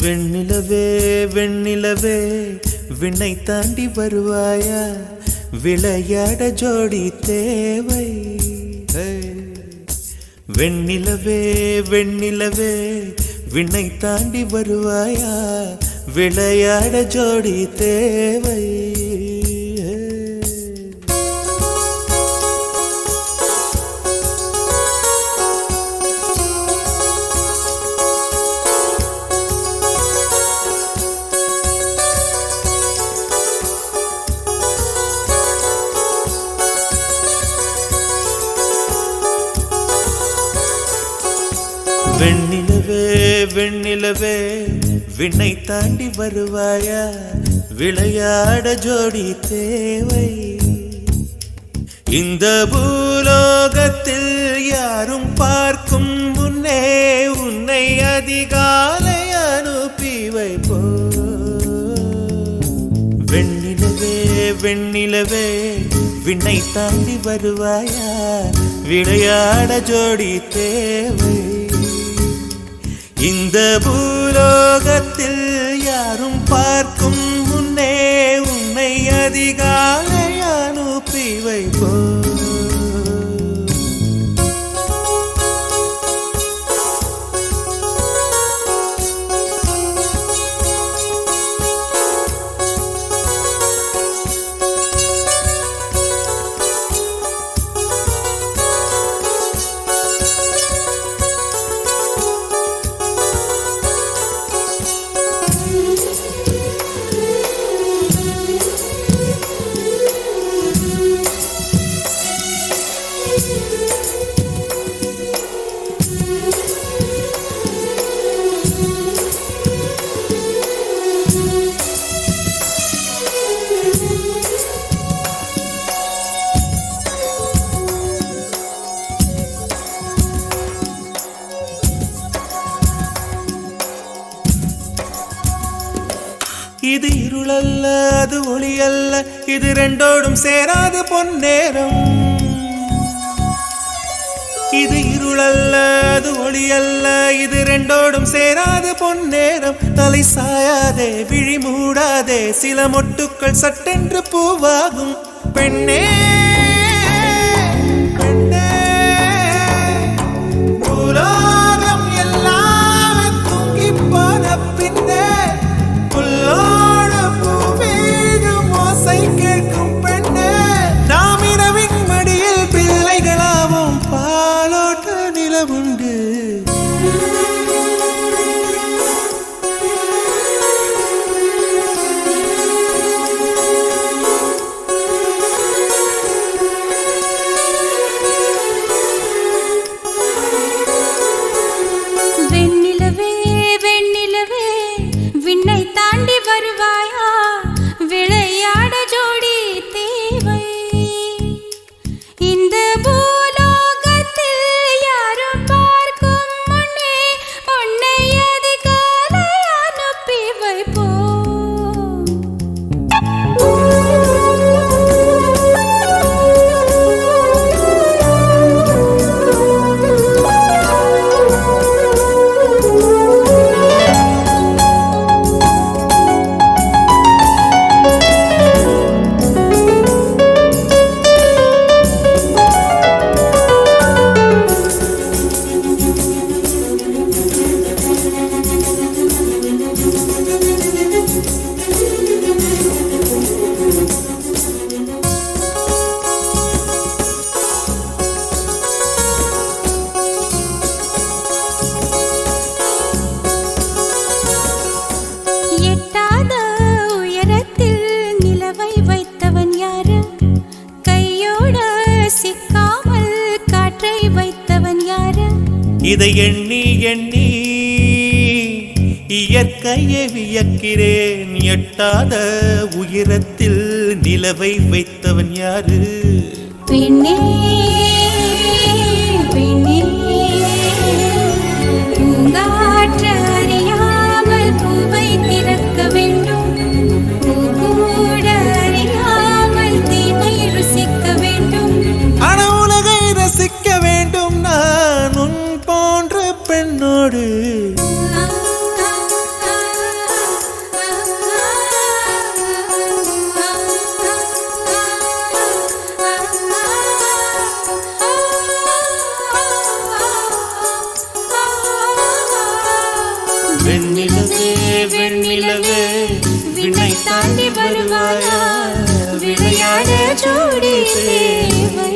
வெண்ணிலவே வெண்ணிலவே விண்ணை தாண்டி வருவாயா, விளையாட ஜோடி தேவை. வெண்ணிலவே வெண்ணிலவே விண்ணை தாண்டி வருவாயா, விளையாட ஜோடி தேவை. வெண்ணிலவே வெண்ணிலவே விண்ணை தாண்டி வருவாயா, விளையாட ஜோடி தேவை. இந்த பூலோகத்தில் யாரும் பார்க்கும் முன்னே உன்னை அதிகாலை அனுப்பி வைப்போ. வெண்ணிலவே வெண்ணிலவே விண்ணை தாண்டி வருவாயா, விளையாட ஜோடி தேவை. இந்த பூலோகத்தில் யாரும் பார்க்கும் முன்னே உன்னை அதிகாலை அனுப்பி வைப்போ. இது இருளல்ல அது ஒளியல்ல, இது ரெண்டோடும் சேராது பொன்னேரம். இது இருளல்ல அது ஒளியல்ல, இது ரெண்டோடும் சேராது பொன்னேரம். தலை சாயாதே விழி மூடாதே, சில மொட்டுக்கள் சட்டென்று பூவாகும். பெண்ணே பெண்ணே பூலோகம் எல்லாம் தூங்கி போன பின்னே கேட்கும் பெண்ணே, நாம் இரவின் மடியில் பிள்ளைகளாவும் பாலோட்ட நிலவுண்டு. வெண்ணிலவே வெண்ணிலவே விண்ணை தாண்டி வருவாயா, விளையாட ஜோடி தேவை. இந்த பூலோகத்தில் யாரும் பார்க்கும் முன்னே உன்னை அதிகாலை அனுப்பி வைப்போ. எட்டாத உயரத்தில் நிலவை வைத்தவன் யாரு, கையோட சிக்காமல் காற்றை வைத்தவன் யாரு. இதை எண்ணி எண்ணி இயற்கையை வியக்கிறேன். எட்டாத உயரத்தில் நிலவை வைத்தவன் யாரு. பெண்ணே பெண்ணே பூங்காற்று அறியாமல் பூவை திறக்க வேண்டும், பூக்கூட அறியாமல் தீமை ருசிக்க வேண்டும். ஆனா உலகை ரசிக்க வேண்டும் நான் உன் போன்ற பெண்ணோடு. வெண்ணிலவே வெண்ணிலவே விண்ணை தாண்டி வருவாயா விளையாட ஜோடி தேவை